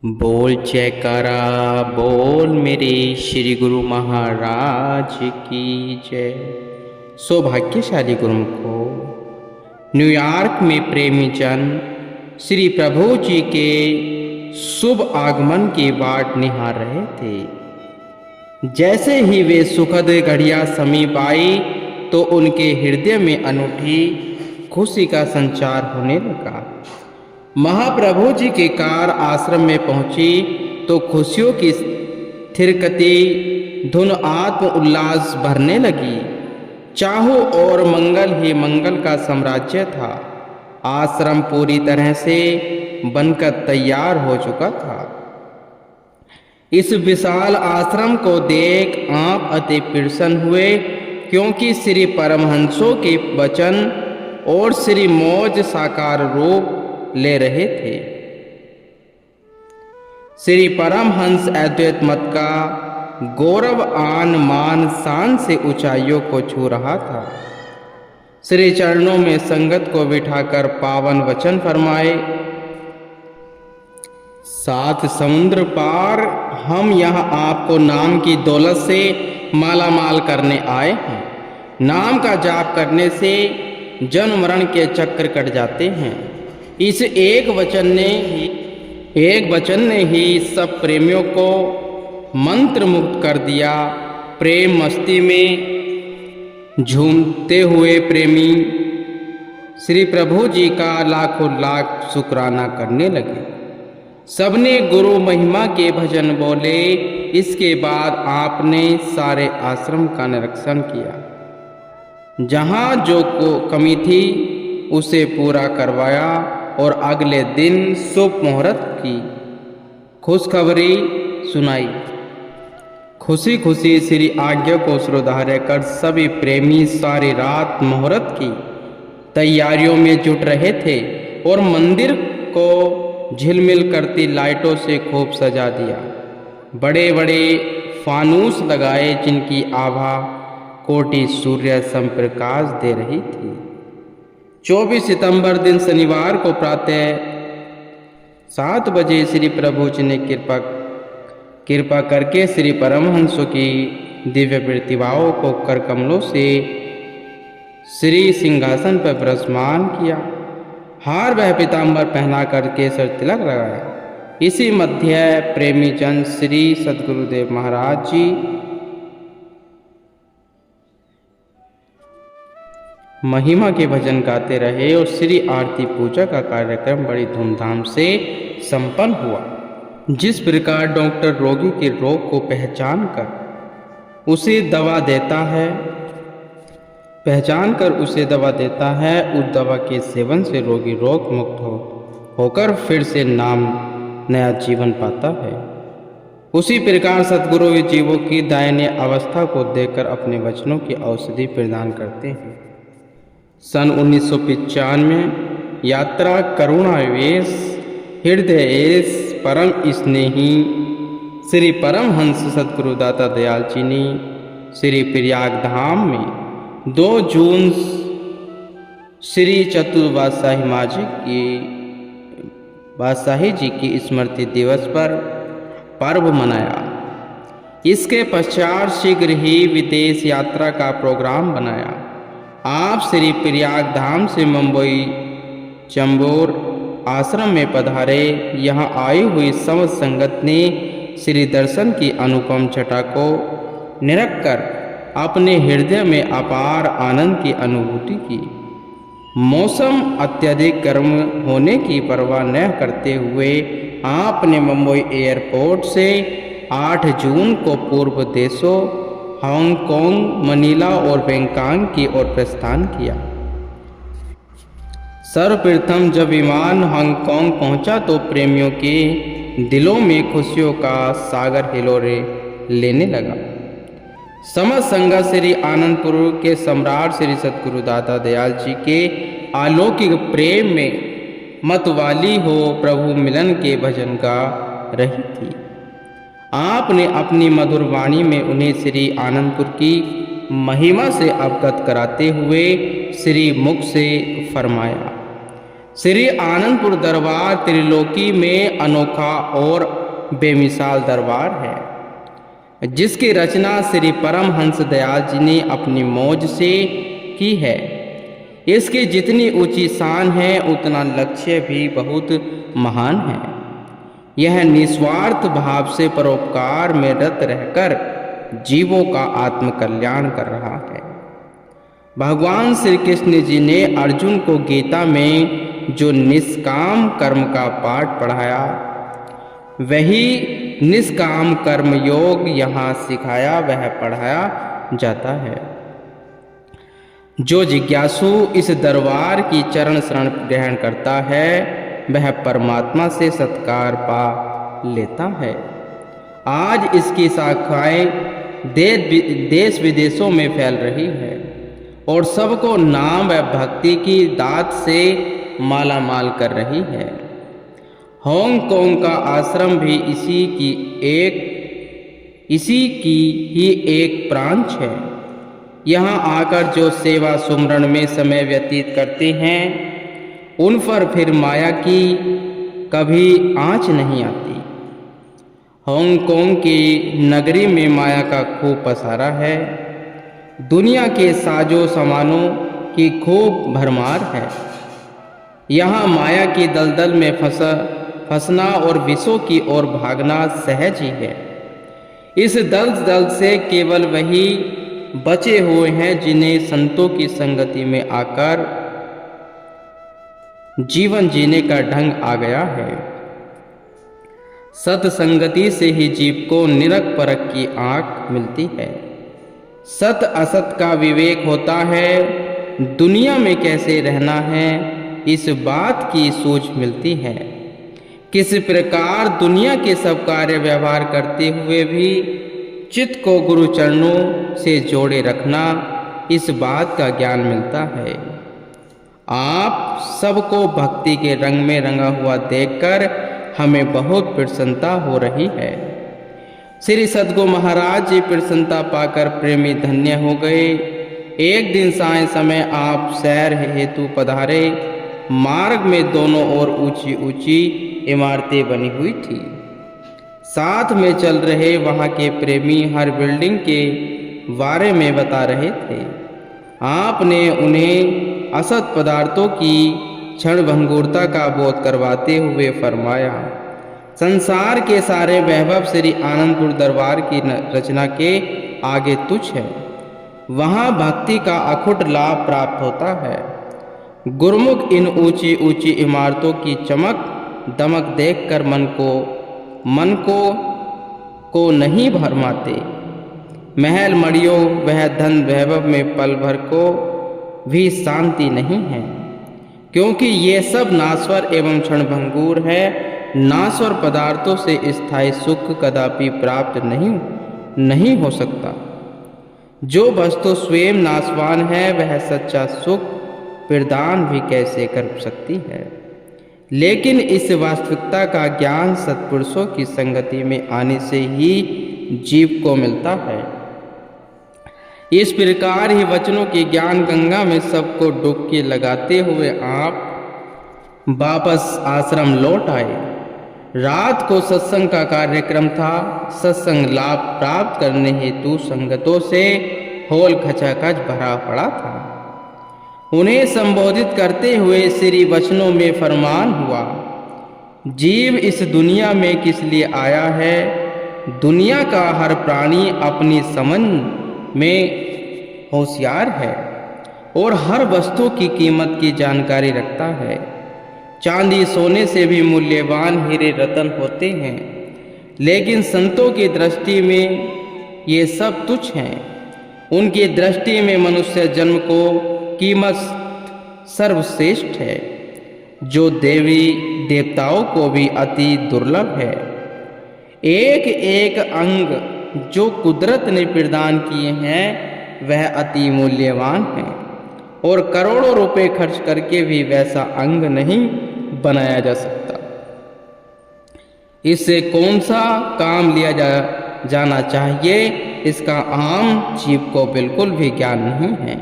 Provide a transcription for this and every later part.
बोल जयकारा बोल मेरे श्री गुरु महाराज की जय। सौभाग्यशाली गुरुमुखो, न्यूयॉर्क में प्रेमी जन श्री प्रभु जी के शुभ आगमन की बाट निहार रहे थे। जैसे ही वे सुखद घड़ियां समीप आई तो उनके हृदय में अनूठी खुशी का संचार होने लगा। महाप्रभु जी की कार आश्रम में पहुंची तो खुशियों की थिरकती धुन आत्म उल्लास भरने लगी। चाहों और मंगल ही मंगल का साम्राज्य था। आश्रम पूरी तरह से बनकर तैयार हो चुका था। इस विशाल आश्रम को देख आप अति प्रसन्न हुए, क्योंकि श्री परमहंसों के वचन और श्री मौज साकार रूप ले रहे थे। श्री परमहंस अद्वैत मत का गौरव आन मान शान से ऊंचाइयों को छू रहा था। श्री चरणों में संगत को बिठाकर पावन वचन फरमाए। सात समुद्र पार हम यहाँ आपको नाम की दौलत से मालामाल करने आए हैं। नाम का जाप करने से जन्म मरण के चक्र कट जाते हैं। इस एक वचन ने ही सब प्रेमियों को मंत्र मुक्त कर दिया। प्रेम मस्ती में झूमते हुए प्रेमी श्री प्रभु जी का लाखों लाख शुक्राना करने लगे। सबने गुरु महिमा के भजन बोले। इसके बाद आपने सारे आश्रम का निरीक्षण किया। जहाँ जो कमी थी उसे पूरा करवाया और अगले दिन शुभ मुहूर्त की खुशखबरी सुनाई। खुशी खुशी श्री आज्ञा को श्रोधार्य कर सभी प्रेमी सारी रात मुहूर्त की तैयारियों में जुट रहे थे और मंदिर को झिलमिल करती लाइटों से खूब सजा दिया। बड़े बड़े फानूस लगाए, जिनकी आभा कोटि सूर्य संप्रकाश दे रही थी। 24 सितंबर दिन शनिवार को प्रातः 7 बजे श्री प्रभु जी ने कृपा करके श्री परमहंसों की दिव्य प्रतिभाओं को कर कमलों से श्री सिंहासन पर विराजमान किया। हार वह पीताम्बर पहना कर केसर तिलक लगाया। इसी मध्य प्रेमी जन श्री सद्गुरुदेव महाराज जी महिमा के भजन गाते रहे और श्री आरती पूजा का कार्यक्रम बड़ी धूमधाम से संपन्न हुआ। जिस प्रकार डॉक्टर रोगी के रोग को पहचान कर उसे दवा देता है, उस दवा के सेवन से रोगी रोग मुक्त होकर फिर से नया जीवन पाता है। उसी प्रकार सद्गुरु जीवों की दयनीय अवस्था को देखकर अपने वचनों की औषधि प्रदान करते हैं। सन 1995 में यात्रा करुणावेश हृदयेश परम स्नेही श्री परमहंस सद्गुरु दाता दयाल जी ने श्री प्रयाग धाम में 2 जून श्री बादशाही जी की स्मृति दिवस पर पर्व मनाया। इसके पश्चात शीघ्र ही विदेश यात्रा का प्रोग्राम बनाया। आप श्री प्रयाग धाम से मुंबई चंबूर आश्रम में पधारे। यहाँ आई हुई समस्त संगत ने श्री दर्शन की अनुपम छटा को निरख कर अपने हृदय में अपार आनंद की अनुभूति की। मौसम अत्यधिक गर्म होने की परवाह न करते हुए आपने मुंबई एयरपोर्ट से 8 जून को पूर्व देशों हांगकांग, मनीला और बैंकॉक की ओर प्रस्थान किया। सर्वप्रथम जब विमान हांगकांग पहुंचा तो प्रेमियों के दिलों में खुशियों का सागर हिलोरे लेने लगा। समस्त संगत श्री आनंदपुर के सम्राट श्री सद्गुरु दाता दयाल जी के अलौकिक प्रेम में मतवाली हो प्रभु मिलन के भजन गा रही थी। आपने अपनी मधुर वाणी में उन्हें श्री आनंदपुर की महिमा से अवगत कराते हुए श्री मुख से फरमाया। श्री आनंदपुर दरबार त्रिलोकी में अनोखा और बेमिसाल दरबार है, जिसकी रचना श्री परमहंस दयाल जी ने अपनी मौज से की है। इसकी जितनी ऊंची शान है उतना लक्ष्य भी बहुत महान है। यह निस्वार्थ भाव से परोपकार में रत रहकर जीवों का आत्मकल्याण कर रहा है। भगवान श्री कृष्ण जी ने अर्जुन को गीता में जो निष्काम कर्म का पाठ पढ़ाया, वही निष्काम कर्म योग यहाँ सिखाया वह पढ़ाया जाता है। जो जिज्ञासु इस दरबार की चरण शरण ग्रहण करता है वह परमात्मा से सत्कार पा लेता है। आज इसकी शाखाएं देश विदेशों में फैल रही है और सबको नाम व भक्ति की दात से माला माल कर रही है। हांगकांग का आश्रम भी इसी की ही एक ब्रांच है। यहाँ आकर जो सेवा सुमरण में समय व्यतीत करते हैं उन पर फिर माया की कभी आँच नहीं आती। हांगकांग की नगरी में माया का खूब पसारा है। दुनिया के साजो सामानों की खूब भरमार है। यहाँ माया की दलदल में फंसना और विषयों की ओर भागना सहज ही है। इस दल से केवल वही बचे हुए हैं जिन्हें संतों की संगति में आकर जीवन जीने का ढंग आ गया है। सत्संगति से ही जीव को निरख परख की आंख मिलती है। सत असत का विवेक होता है। दुनिया में कैसे रहना है इस बात की सूझ मिलती है। किस प्रकार दुनिया के सब कार्य व्यवहार करते हुए भी चित्त को गुरु चरणों से जोड़े रखना, इस बात का ज्ञान मिलता है। आप सबको भक्ति के रंग में रंगा हुआ देखकर हमें बहुत प्रसन्नता हो रही है। श्री सद्गुरु महाराज जी प्रसन्नता पाकर प्रेमी धन्य हो गए। एक दिन साय समय आप सैर हेतु पधारे। मार्ग में दोनों ओर ऊंची ऊंची इमारतें बनी हुई थी। साथ में चल रहे वहाँ के प्रेमी हर बिल्डिंग के बारे में बता रहे थे। आपने उन्हें असत पदार्थों की क्षणभंगुरता का बोध करवाते हुए फरमाया, संसार के सारे वैभव श्री आनंदपुर दरबार की रचना के आगे तुच्छ है। वहाँ भक्ति का अखुट लाभ प्राप्त होता है। गुरुमुख इन ऊंची ऊंची इमारतों की चमक दमक देखकर मन को नहीं भरमाते। महल मड़ियों वह धन वैभव में पल भर को भी शांति नहीं है, क्योंकि ये सब नाश्वर एवं क्षणभंगुर है। नाश्वर पदार्थों से स्थायी सुख कदापि प्राप्त नहीं हो सकता। जो वस्तु स्वयं नाशवान है वह सच्चा सुख प्रदान भी कैसे कर सकती है। लेकिन इस वास्तविकता का ज्ञान सत्पुरुषों की संगति में आने से ही जीव को मिलता है। इस प्रकार ही वचनों की ज्ञान गंगा में सबको डुबकी लगाते हुए आप वापस आश्रम लौट आए। रात को सत्संग का कार्यक्रम था। सत्संग लाभ प्राप्त करने हेतु संगतों से होल खचाखच भरा पड़ा था। उन्हें संबोधित करते हुए श्री वचनों में फरमान हुआ, जीव इस दुनिया में किस लिए आया है। दुनिया का हर प्राणी अपनी समझ में होशियार है और हर वस्तु की कीमत की जानकारी रखता है। चांदी सोने से भी मूल्यवान हीरे रतन होते हैं, लेकिन संतों की दृष्टि में ये सब तुच्छ हैं। उनकी दृष्टि में मनुष्य जन्म को कीमत सर्वश्रेष्ठ है, जो देवी देवताओं को भी अति दुर्लभ है। एक एक अंग जो कुदरत ने प्रदान किए हैं वह अति मूल्यवान है और करोड़ों रुपए खर्च करके भी वैसा अंग नहीं बनाया जा सकता। इससे कौन सा काम लिया जाना चाहिए इसका आम जीव को बिल्कुल भी ज्ञान नहीं है।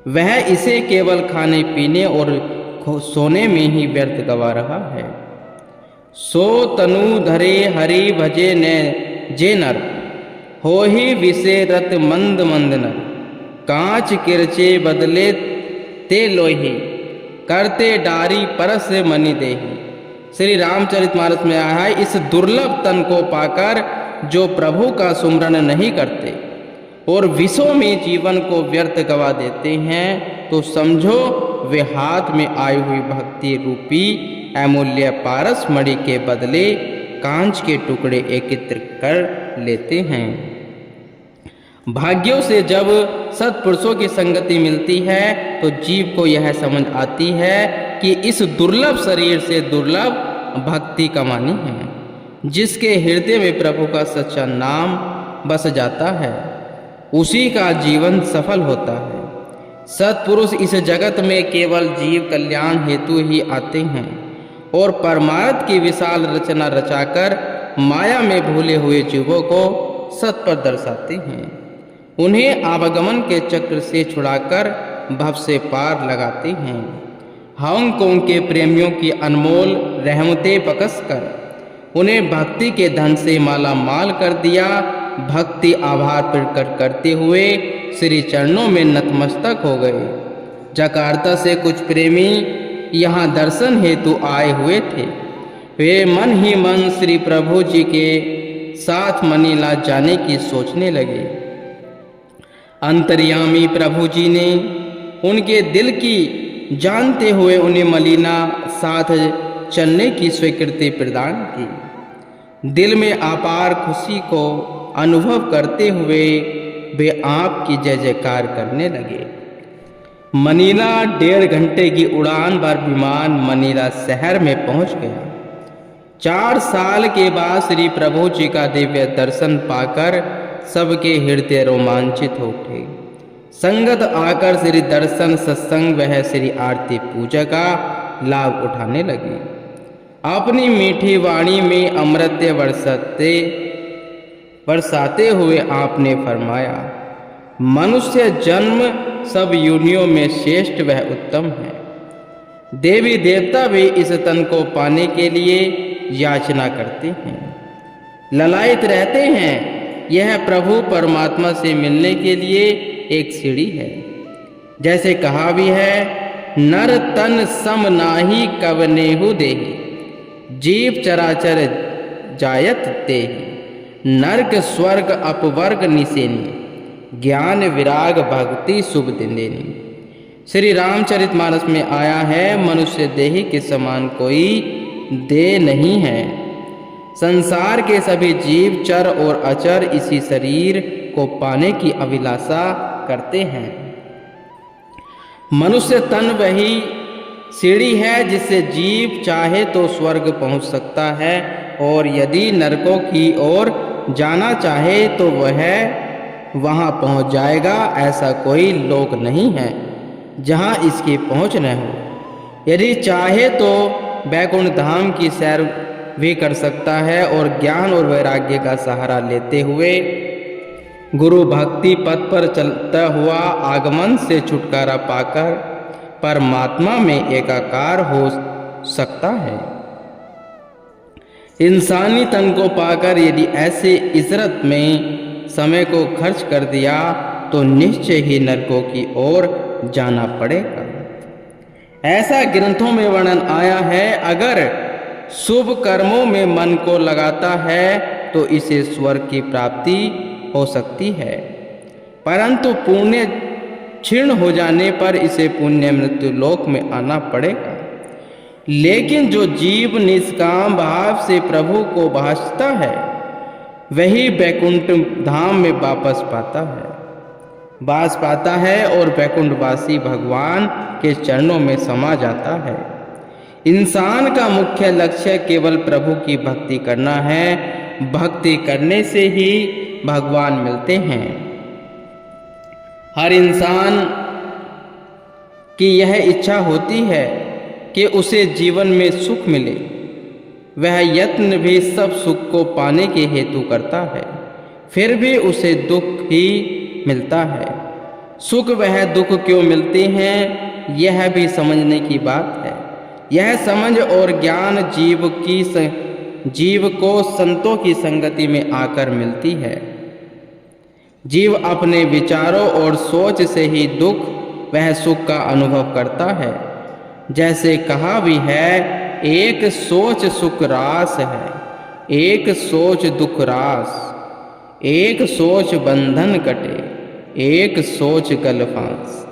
वह इसे केवल खाने पीने और सोने में ही व्यर्थ गवा रहा है। सो तनु धरे हरि भजे ने जे नर, हो ही विषे रत मंद मंद नर, कांच किरचे बदले ते लोही, करते डारी परस मनि देही। श्री रामचरितमानस में आया है, इस दुर्लभ तन को पाकर जो प्रभु का सुमरन नहीं करते और विषयों में जीवन को व्यर्थ गवा देते हैं, तो समझो वे हाथ में आई हुई भक्ति रूपी अमूल्य पारस मणि के बदले कांच के टुकड़े एकत्र कर लेते हैं। भाग्यों से जब सत्पुरुषों की संगति मिलती है तो जीव को यह समझ आती है कि इस दुर्लभ शरीर से दुर्लभ भक्ति कमानी है। जिसके हृदय में प्रभु का सच्चा नाम बस जाता है, उसी का जीवन सफल होता है। सत्पुरुष इस जगत में केवल जीव कल्याण हेतु ही आते हैं और परमार्थ की विशाल रचना रचाकर माया में भूले हुए जीवों को सत पर दर्शाते हैं। उन्हें आवागमन के चक्र से छुड़ाकर भव से पार लगाते हैं। हांगकांग के प्रेमियों की अनमोल रहमतें बकस कर उन्हें भक्ति के धन से माला माल कर दिया। भक्ति आभार प्रकट करते हुए श्री चरणों में नतमस्तक हो गए। जकार्ता से कुछ प्रेमी यहाँ दर्शन हेतु आए हुए थे। वे मन ही मन श्री प्रभु जी के साथ मनीला जाने की सोचने लगे। अंतर्यामी प्रभु जी ने उनके दिल की जानते हुए उन्हें मलिना साथ चलने की स्वीकृति प्रदान की। दिल में अपार खुशी को अनुभव करते हुए वे आपकी जय जयकार करने लगे। मनीला 1.5 घंटे की उड़ान भर विमान मनीला शहर में पहुंच गया। 4 साल के बाद श्री प्रभु जी का दिव्य दर्शन पाकर सबके हृदय रोमांचित हो उठे। संगत आकर श्री दर्शन सत्संग वह श्री आरती पूजा का लाभ उठाने लगे। अपनी मीठी वाणी में अमृत बरसाते हुए आपने फरमाया, मनुष्य जन्म सब योनियों में श्रेष्ठ वह उत्तम है। देवी देवता भी इस तन को पाने के लिए याचना करते हैं, ललायित रहते हैं। यह प्रभु परमात्मा से मिलने के लिए एक सीढ़ी है। जैसे कहा भी है, नर तन सम नाही कवनेहु देहि, जीव चराचर जायत तेहि, नरक स्वर्ग अपवर्ग निसेनी, ज्ञान विराग भक्ति शुभ दिंदेनी। श्री रामचरितमानस में आया है, मनुष्य देही के समान कोई दे नहीं है। संसार के सभी जीव चर और अचर इसी शरीर को पाने की अभिलाषा करते हैं। मनुष्य तन वही सीढ़ी है जिससे जीव चाहे तो स्वर्ग पहुंच सकता है, और यदि नरकों की ओर जाना चाहे तो वह वहां पहुंच जाएगा। ऐसा कोई लोक नहीं है जहां इसकी पहुंच न हो। यदि चाहे तो बैकुंठ धाम की सैर भी कर सकता है और ज्ञान और वैराग्य का सहारा लेते हुए गुरु भक्ति पथ पर चलता हुआ आगमन से छुटकारा पाकर परमात्मा में एकाकार हो सकता है। इंसानी तन को पाकर यदि ऐसे इजरत में समय को खर्च कर दिया तो निश्चय ही नरकों की ओर जाना पड़ेगा। ऐसा ग्रंथों में वर्णन आया है। अगर शुभ कर्मों में मन को लगाता है तो इसे स्वर्ग की प्राप्ति हो सकती है, परंतु पुण्य क्षीण हो जाने पर इसे पुण्य मृत्यु लोक में आना पड़ेगा। लेकिन जो जीव निष्काम भाव से प्रभु को भासता है वही बैकुंठ धाम में वापस बास पाता है और बैकुंठवासी भगवान के चरणों में समा जाता है। इंसान का मुख्य लक्ष्य केवल प्रभु की भक्ति करना है। भक्ति करने से ही भगवान मिलते हैं। हर इंसान की यह इच्छा होती है कि उसे जीवन में सुख मिले। वह यत्न भी सब सुख को पाने के हेतु करता है, फिर भी उसे दुख ही मिलता है। सुख वह दुख क्यों मिलते हैं, यह भी समझने की बात है। यह समझ और ज्ञान जीव को संतों की संगति में आकर मिलती है। जीव अपने विचारों और सोच से ही दुख वह सुख का अनुभव करता है। जैसे कहा भी है, एक सोच सुख रास है, एक सोच दुख रास, एक सोच बंधन कटे, एक सोच गल फांस।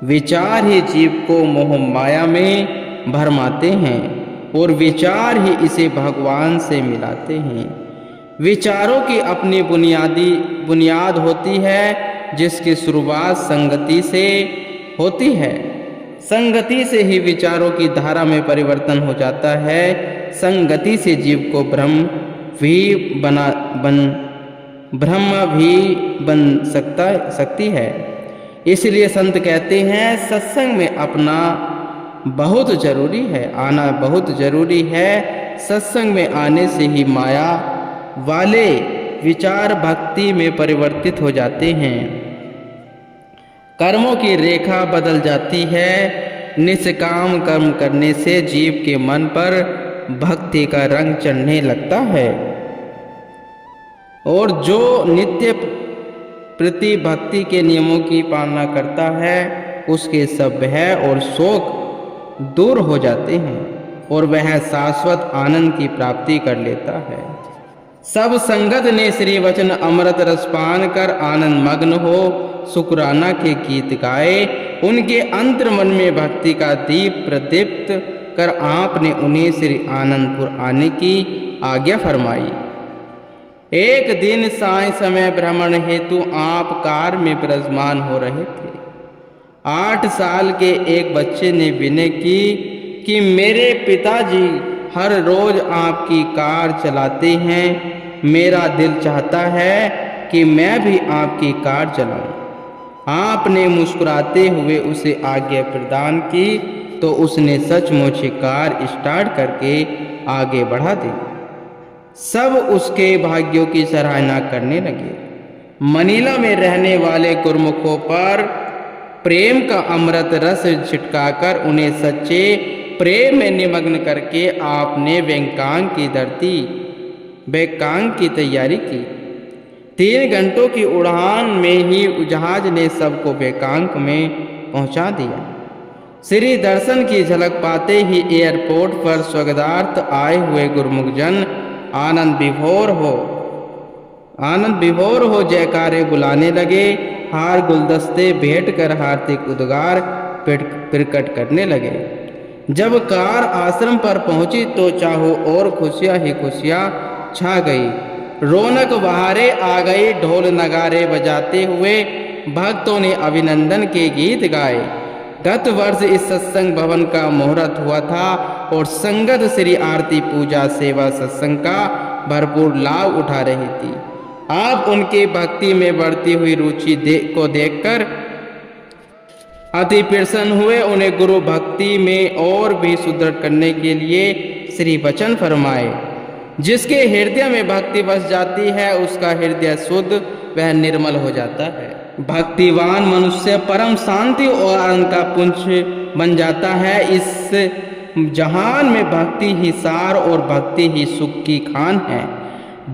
विचार ही जीव को मोह माया में भरमाते हैं और विचार ही इसे भगवान से मिलाते हैं। विचारों की अपनी बुनियाद होती है, जिसकी शुरुआत संगति से होती है। संगति से ही विचारों की धारा में परिवर्तन हो जाता है। संगति से जीव को ब्रह्म भी बन सकती है। इसलिए संत कहते हैं, सत्संग में अपना बहुत जरूरी है, आना बहुत जरूरी है। सत्संग में आने से ही माया वाले विचार भक्ति में परिवर्तित हो जाते हैं। कर्मों की रेखा बदल जाती है। निष्काम कर्म करने से जीव के मन पर भक्ति का रंग चढ़ने लगता है और जो नित्य प्रति भक्ति के नियमों की पालना करता है, उसके सब भय और शोक दूर हो जाते हैं और वह शाश्वत आनंद की प्राप्ति कर लेता है। सब संगत ने श्री वचन अमृत रस पान कर आनंद मग्न हो शुक्राना के गीत गाए। उनके अंतर मन में भक्ति का दीप प्रदीप्त कर आपने उन्हें श्री आनंदपुर आने की आज्ञा फरमाई। एक दिन साय समय भ्रमण हेतु आप कार में विराजमान हो रहे थे। 8 साल के एक बच्चे ने विनय की कि मेरे पिताजी हर रोज आपकी कार चलाते हैं, मेरा दिल चाहता है कि मैं भी आपकी कार चलाऊं। आपने मुस्कुराते हुए उसे आज्ञा प्रदान की तो उसने सचमुच कार स्टार्ट करके आगे बढ़ा दी। सब उसके भाग्यों की सराहना करने लगे। मनीला में रहने वाले गुरमुखों पर प्रेम का अमृत रस छिटकाकर उन्हें सच्चे प्रेम में निमग्न करके आपने बैंकांग की तैयारी की। 3 घंटों की उड़ान में ही जहाज ने सबको बैंकांग में पहुंचा दिया। श्री दर्शन की झलक पाते ही एयरपोर्ट पर स्वर्गार्थ आए हुए गुरुमुख जन आनंद विभोर हो जयकारे बुलाने लगे। हार गुलदस्ते भेंट कर हार्दिक उद्गार प्रकट करने लगे। जब कार आश्रम पर पहुंची तो चाहो और खुशियां ही खुशियां छा गई। रौनक बहारे आ गई। ढोल नगारे बजाते हुए भक्तों ने अभिनंदन के गीत गाए। गत वर्ष इस सत्संग भवन का मुहूर्त हुआ था और संगत श्री आरती पूजा सेवा सत्संग का भरपूर लाभ उठा रही थी। आप उनकी भक्ति में बढ़ती हुई रुचि को देखकर अति प्रसन्न हुए। उन्हें गुरु भक्ति में और भी सुदृढ़ करने के लिए श्री वचन फरमाए। जिसके हृदय में भक्ति बस जाती है, उसका हृदय शुद्ध वह निर्मल हो जाता है। भक्तिवान मनुष्य परम शांति और आनंद का पुंज बन जाता है। इस जहान में भक्ति ही सार और भक्ति ही सुख की खान है।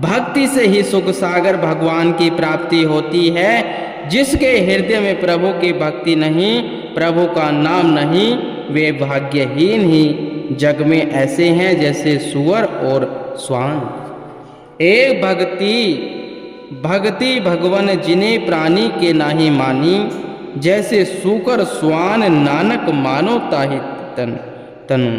भक्ति से ही सुख सागर भगवान की प्राप्ति होती है। जिसके हृदय में प्रभु की भक्ति नहीं, प्रभु का नाम नहीं, वे भाग्यहीन ही जग में ऐसे हैं जैसे सुअर और स्वान। एक भक्ति भगवन जिन्हें प्राणी के नाही मानी, जैसे सूकर स्वान नानक मानो ताहि तनु।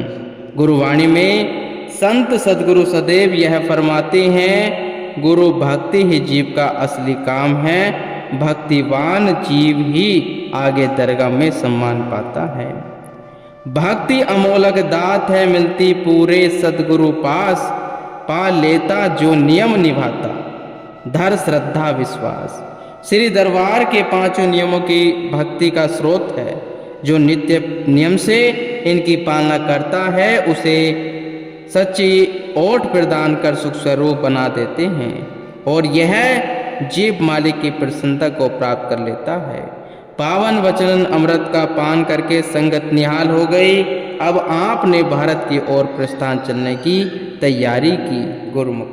गुरुवाणी में संत सदगुरु सदैव यह फरमाते हैं, गुरु भक्ति ही जीव का असली काम है। भक्तिवान जीव ही आगे दरगाह में सम्मान पाता है। भक्ति अमोलक दात है, मिलती पूरे सदगुरु पास। पा लेता जो नियम निभाता, धर श्रद्धा विश्वास। श्री दरबार के 5 नियमों की भक्ति का स्रोत है। जो नित्य नियम से इनकी पालना करता है, उसे सच्ची ओट प्रदान कर सुख स्वरूप बना देते हैं और यह जीव मालिक की प्रसन्नता को प्राप्त कर लेता है। पावन वचन अमृत का पान करके संगत निहाल हो गई। अब आपने भारत की ओर प्रस्थान चलने की तैयारी की। गुरुमुख।